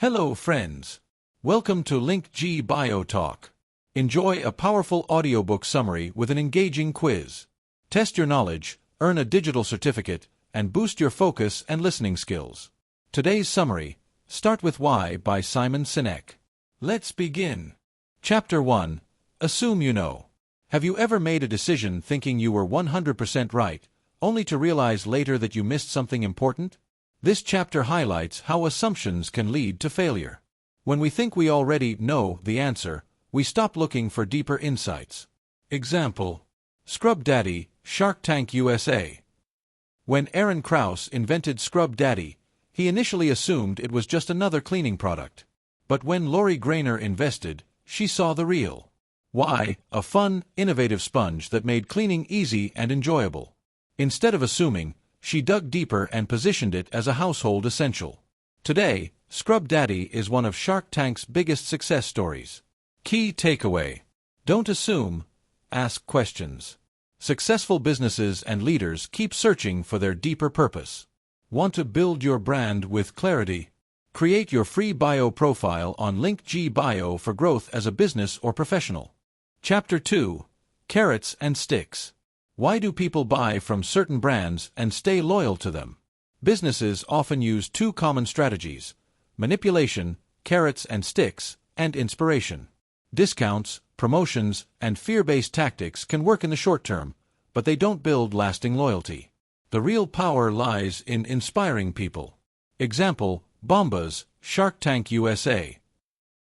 Hello friends. Welcome to LinkG Bio Talk. Enjoy a powerful audiobook summary with an engaging quiz. Test your knowledge, earn a digital certificate, and boost your focus and listening skills. Today's summary, Start with Why by Simon Sinek. Let's begin. Chapter 1. Assume you know. Have you ever made a decision thinking you were 100% right, only to realize later that you missed something important? This chapter highlights how assumptions can lead to failure. When we think we already know the answer, we stop looking for deeper insights. Example: Scrub Daddy, Shark Tank USA. When Aaron Krause invented Scrub Daddy, he initially assumed it was just another cleaning product. But when Lori Grainer invested, she saw the real why, a fun, innovative sponge that made cleaning easy and enjoyable. Instead of assuming, she dug deeper and positioned it as a household essential. Today, Scrub Daddy is one of Shark Tank's biggest success stories. Key takeaway: don't assume, ask questions. Successful businesses and leaders keep searching for their deeper purpose. Want to build your brand with clarity? Create your free bio profile on LinkG Bio for growth as a business or professional. Chapter 2. Carrots and Sticks. Why do people buy from certain brands and stay loyal to them? Businesses often use two common strategies: manipulation, carrots and sticks, and inspiration. Discounts, promotions, and fear-based tactics can work in the short term, but they don't build lasting loyalty. The real power lies in inspiring people. Example: Bombas, Shark Tank USA.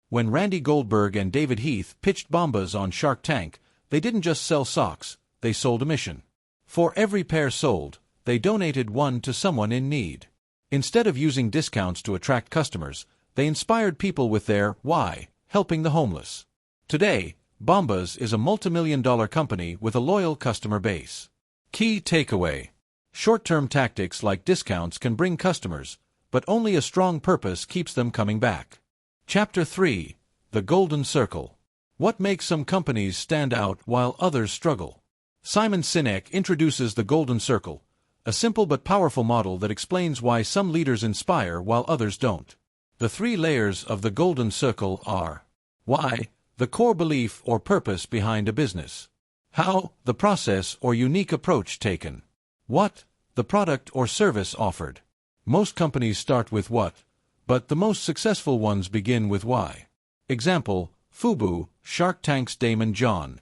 When Randy Goldberg and David Heath pitched Bombas on Shark Tank, they didn't just sell socks, they sold a mission. For every pair sold, they donated one to someone in need. Instead of using discounts to attract customers, they inspired people with their why, helping the homeless. Today, Bombas is a multimillion-dollar company with a loyal customer base. Key takeaway: short-term tactics like discounts can bring customers, but only a strong purpose keeps them coming back. Chapter 3. The Golden Circle. What makes some companies stand out while others struggle? Simon Sinek introduces the Golden Circle, a simple but powerful model that explains why some leaders inspire while others don't. The three layers of the Golden Circle are: why, the core belief or purpose behind a business; how, the process or unique approach taken; what, the product or service offered. Most companies start with what, but the most successful ones begin with why. Example: Fubu, Shark Tank's Daymond John.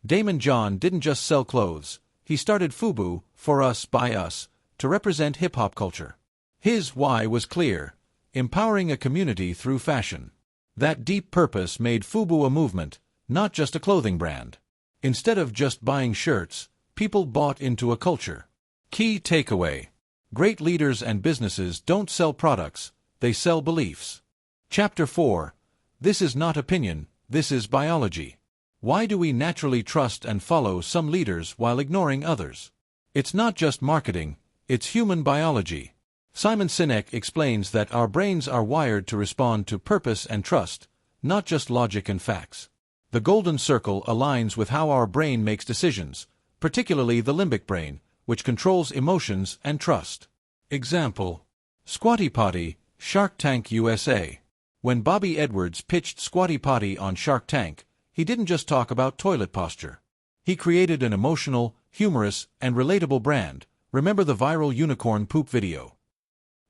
Daymond John didn't just sell clothes, he started Fubu, for us by us, to represent hip-hop culture. His why was clear: empowering a community through fashion. That deep purpose made Fubu a movement, not just a clothing brand. Instead of just buying shirts, people bought into a culture. Key takeaway: great leaders and businesses don't sell products, they sell beliefs. Chapter 4. This is not opinion, this is biology. Why do we naturally trust and follow some leaders while ignoring others? It's not just marketing, it's human biology. Simon Sinek explains that our brains are wired to respond to purpose and trust, not just logic and facts. The Golden Circle aligns with how our brain makes decisions, particularly the limbic brain, which controls emotions and trust. Example: Squatty Potty, Shark Tank USA. When Bobby Edwards pitched Squatty Potty on Shark Tank, he didn't just talk about toilet posture. He created an emotional, humorous, and relatable brand. Remember the viral unicorn poop video?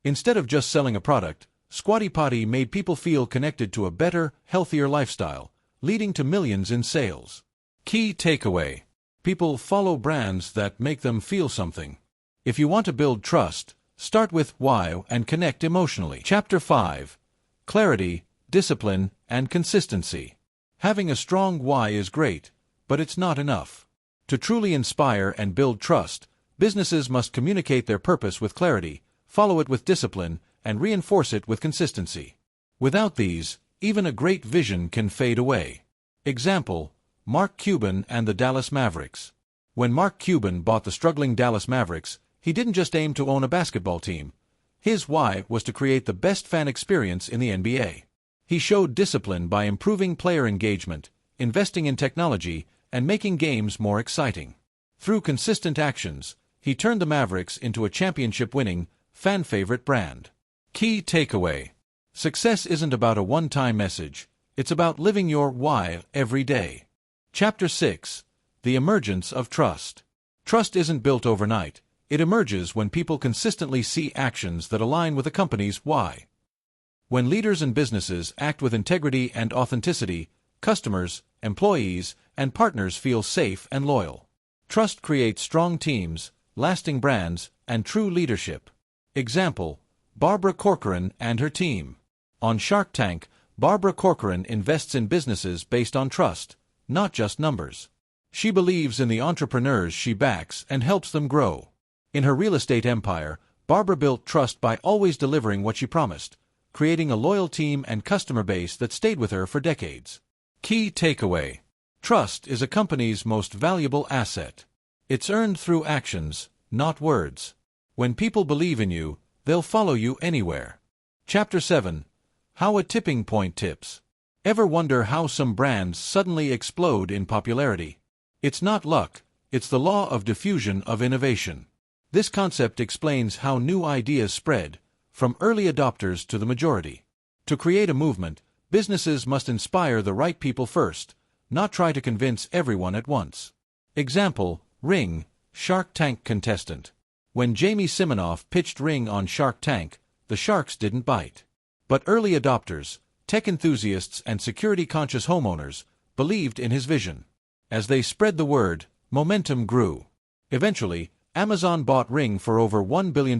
Instead of just selling a product, Squatty Potty made people feel connected to a better, healthier lifestyle, leading to millions in sales. Key takeaway: people follow brands that make them feel something. If you want to build trust, start with why and connect emotionally. Chapter 5. Clarity, discipline, and consistency. Having a strong why is great, but it's not enough. To truly inspire and build trust, businesses must communicate their purpose with clarity, follow it with discipline, and reinforce it with consistency. Without these, even a great vision can fade away. Example: Mark Cuban and the Dallas Mavericks. When Mark Cuban bought the struggling Dallas Mavericks, he didn't just aim to own a basketball team. His why was to create the best fan experience in the NBA. He showed discipline by improving player engagement, investing in technology, and making games more exciting. Through consistent actions, he turned the Mavericks into a championship-winning, fan-favorite brand. Key takeaway: Success isn't about a one-time message, it's about living your why every day. Chapter 6. The Emergence of Trust. Trust isn't built overnight, it emerges when people consistently see actions that align with a company's why. When leaders and businesses act with integrity and authenticity, customers, employees, and partners feel safe and loyal. Trust creates strong teams, lasting brands, and true leadership. Example: Barbara Corcoran and her team. On Shark Tank, Barbara Corcoran invests in businesses based on trust, not just numbers. She believes in the entrepreneurs she backs and helps them grow. In her real estate empire, Barbara built trust by always delivering what she promised, creating a loyal team and customer base that stayed with her for decades. Key takeaway: trust is a company's most valuable asset. It's earned through actions, not words. When people believe in you, they'll follow you anywhere. Chapter 7. How a tipping point tips. Ever wonder how some brands suddenly explode in popularity? It's not luck, it's the law of diffusion of innovation. This concept explains how new ideas spread, from early adopters to the majority. To create a movement, businesses must inspire the right people first, not try to convince everyone at once. Example: Ring, Shark Tank contestant. When Jamie Siminoff pitched Ring on Shark Tank, the sharks didn't bite. But early adopters, tech enthusiasts and security-conscious homeowners, believed in his vision. As they spread the word, momentum grew. Eventually, Amazon bought Ring for over $1 billion,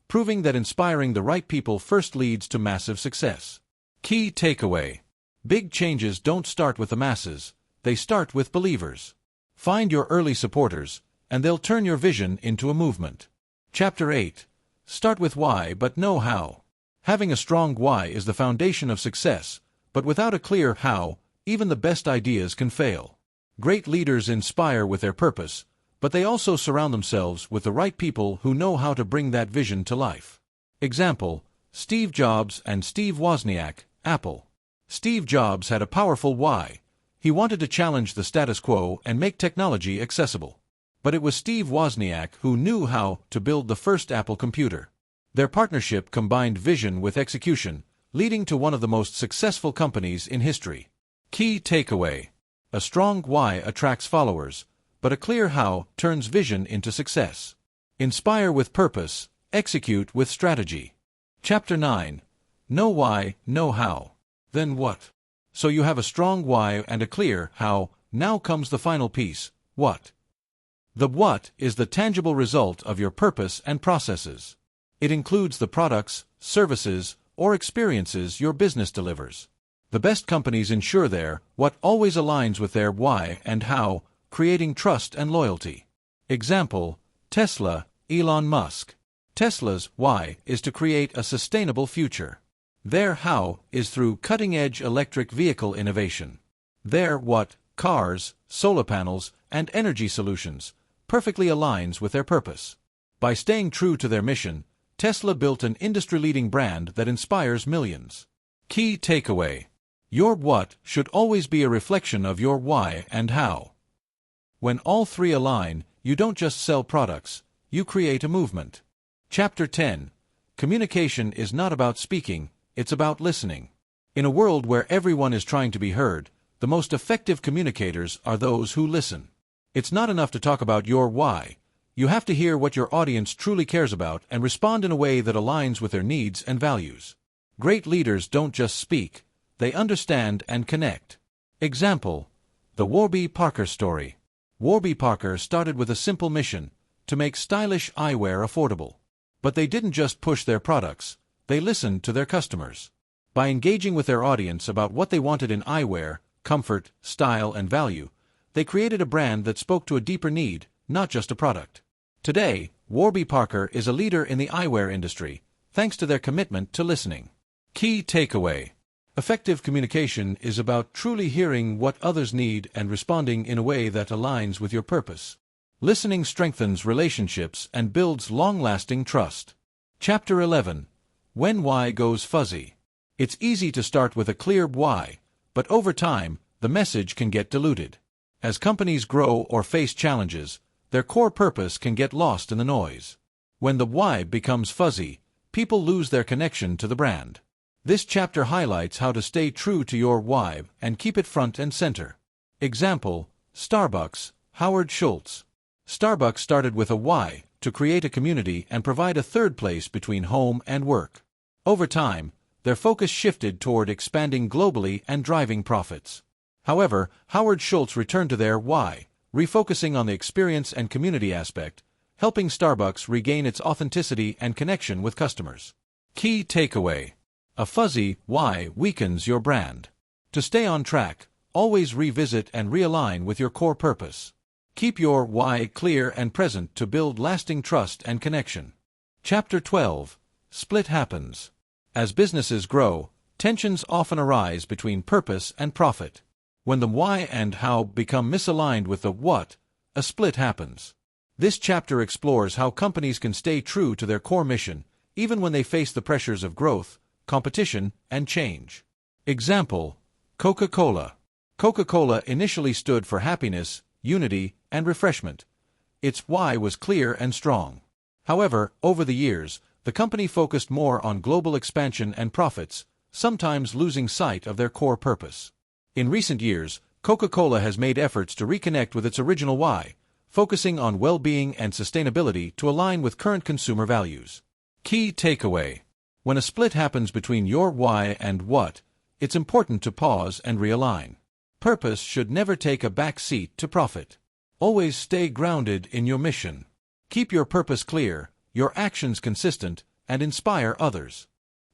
proving that inspiring the right people first leads to massive success. Key takeaway: big changes don't start with the masses, they start with believers. Find your early supporters, and they'll turn your vision into a movement. Chapter 8. Start with why but know how. Having a strong why is the foundation of success, but without a clear how, even the best ideas can fail. Great leaders inspire with their purpose, but they also surround themselves with the right people who know how to bring that vision to life. Example: Steve Jobs and Steve Wozniak, Apple. Steve Jobs had a powerful why. He wanted to challenge the status quo and make technology accessible. But it was Steve Wozniak who knew how to build the first Apple computer. Their partnership combined vision with execution, leading to one of the most successful companies in history. Key takeaway: a strong why attracts followers, but a clear how turns vision into success. Inspire with purpose, execute with strategy. Chapter 9. Know why, know how. Then what? So you have a strong why and a clear how. Now comes the final piece: what? The what is the tangible result of your purpose and processes. It includes the products, services, or experiences your business delivers. The best companies ensure their what always aligns with their why and how, creating trust and loyalty. Example: Tesla, Elon Musk. Tesla's why is to create a sustainable future. Their how is through cutting-edge electric vehicle innovation. Their what, cars, solar panels, and energy solutions, perfectly aligns with their purpose. By staying true to their mission, Tesla built an industry-leading brand that inspires millions. Key takeaway: your what should always be a reflection of your why and how. When all three align, you don't just sell products, you create a movement. Chapter 10. Communication is not about speaking, it's about listening. In a world where everyone is trying to be heard, the most effective communicators are those who listen. It's not enough to talk about your why. You have to hear what your audience truly cares about and respond in a way that aligns with their needs and values. Great leaders don't just speak, they understand and connect. Example: the Warby Parker story. Warby Parker started with a simple mission: to make stylish eyewear affordable. But they didn't just push their products, they listened to their customers. By engaging with their audience about what they wanted in eyewear, comfort, style, and value, they created a brand that spoke to a deeper need, not just a product. Today, Warby Parker is a leader in the eyewear industry, thanks to their commitment to listening. Key takeaway: effective communication is about truly hearing what others need and responding in a way that aligns with your purpose. Listening strengthens relationships and builds long-lasting trust. Chapter 11. When why goes fuzzy. It's easy to start with a clear why, but over time, the message can get diluted. As companies grow or face challenges, their core purpose can get lost in the noise. When the why becomes fuzzy, people lose their connection to the brand. This chapter highlights how to stay true to your why and keep it front and center. Example, Starbucks, Howard Schultz. Starbucks started with a why, to create a community and provide a third place between home and work. Over time, their focus shifted toward expanding globally and driving profits. However, Howard Schultz returned to their why, refocusing on the experience and community aspect, helping Starbucks regain its authenticity and connection with customers. Key takeaway: a fuzzy why weakens your brand. To stay on track, always revisit and realign with your core purpose. Keep your why clear and present to build lasting trust and connection. Chapter 12. Split happens. As businesses grow, tensions often arise between purpose and profit. When the why and how become misaligned with the what, a split happens. This chapter explores how companies can stay true to their core mission, even when they face the pressures of growth, competition, and change. Example, Coca-Cola. Coca-Cola initially stood for happiness, unity, and refreshment. Its why was clear and strong. However, over the years, the company focused more on global expansion and profits, sometimes losing sight of their core purpose. In recent years, Coca-Cola has made efforts to reconnect with its original why, focusing on well-being and sustainability to align with current consumer values. Key takeaway: when a split happens between your why and what, it's important to pause and realign. Purpose should never take a back seat to profit. Always stay grounded in your mission. Keep your purpose clear, your actions consistent, and inspire others.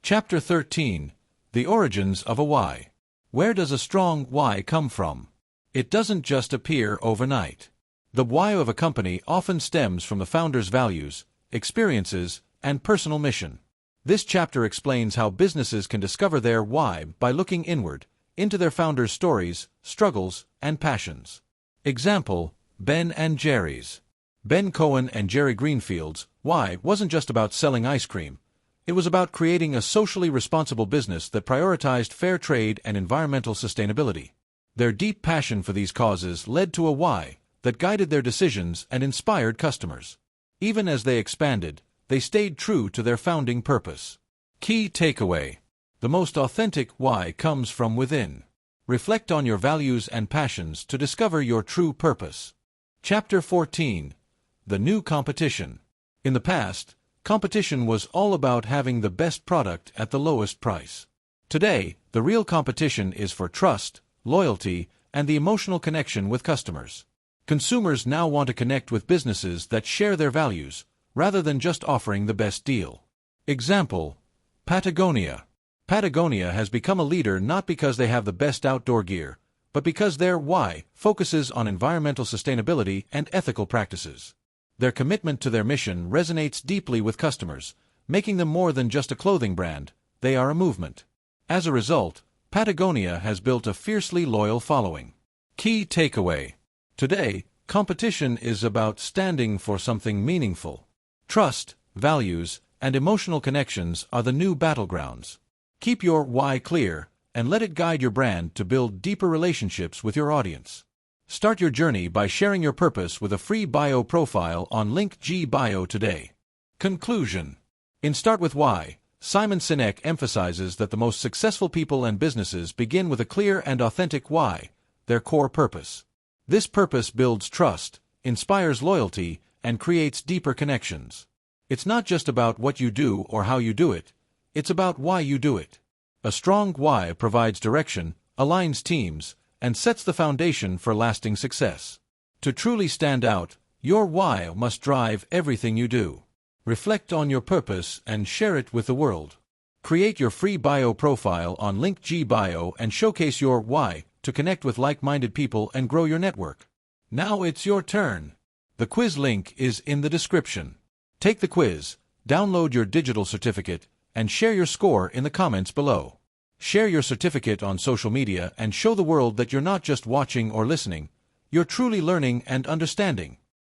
Chapter 13. The Origins of a Why. Where does a strong why come from? It doesn't just appear overnight. The why of a company often stems from the founder's values, experiences, and personal mission. This chapter explains how businesses can discover their why by looking inward, into their founders' stories, struggles, and passions. Example, Ben and Jerry's. Ben Cohen and Jerry Greenfield's why wasn't just about selling ice cream. It was about creating a socially responsible business that prioritized fair trade and environmental sustainability. Their deep passion for these causes led to a why that guided their decisions and inspired customers. Even as they expanded, they stayed true to their founding purpose. Key takeaway: the most authentic why comes from within. Reflect on your values and passions to discover your true purpose. Chapter 14. The New Competition. In the past, competition was all about having the best product at the lowest price. Today, the real competition is for trust, loyalty, and the emotional connection with customers. Consumers now want to connect with businesses that share their values, rather than just offering the best deal. Example, Patagonia. Patagonia has become a leader not because they have the best outdoor gear, but because their why focuses on environmental sustainability and ethical practices. Their commitment to their mission resonates deeply with customers, making them more than just a clothing brand. They are a movement. As a result, Patagonia has built a fiercely loyal following. Key takeaway: today, competition is about standing for something meaningful. Trust, values, and emotional connections are the new battlegrounds. Keep your why clear, and let it guide your brand to build deeper relationships with your audience. Start your journey by sharing your purpose with a free bio profile on Link Bio today. Conclusion: in Start With Why, Simon Sinek emphasizes that the most successful people and businesses begin with a clear and authentic why, their core purpose. This purpose builds trust, inspires loyalty, and creates deeper connections. It's not just about what you do or how you do it, it's about why you do it. A strong why provides direction, aligns teams, and sets the foundation for lasting success. To truly stand out, your why must drive everything you do. Reflect on your purpose and share it with the world. Create your free bio profile on Link Bio and showcase your why to connect with like-minded people and grow your network. Now it's your turn. The quiz link is in the description. Take the quiz, download your digital certificate, and share your score in the comments below. Share your certificate on social media and show the world that you're not just watching or listening, you're truly learning and understanding.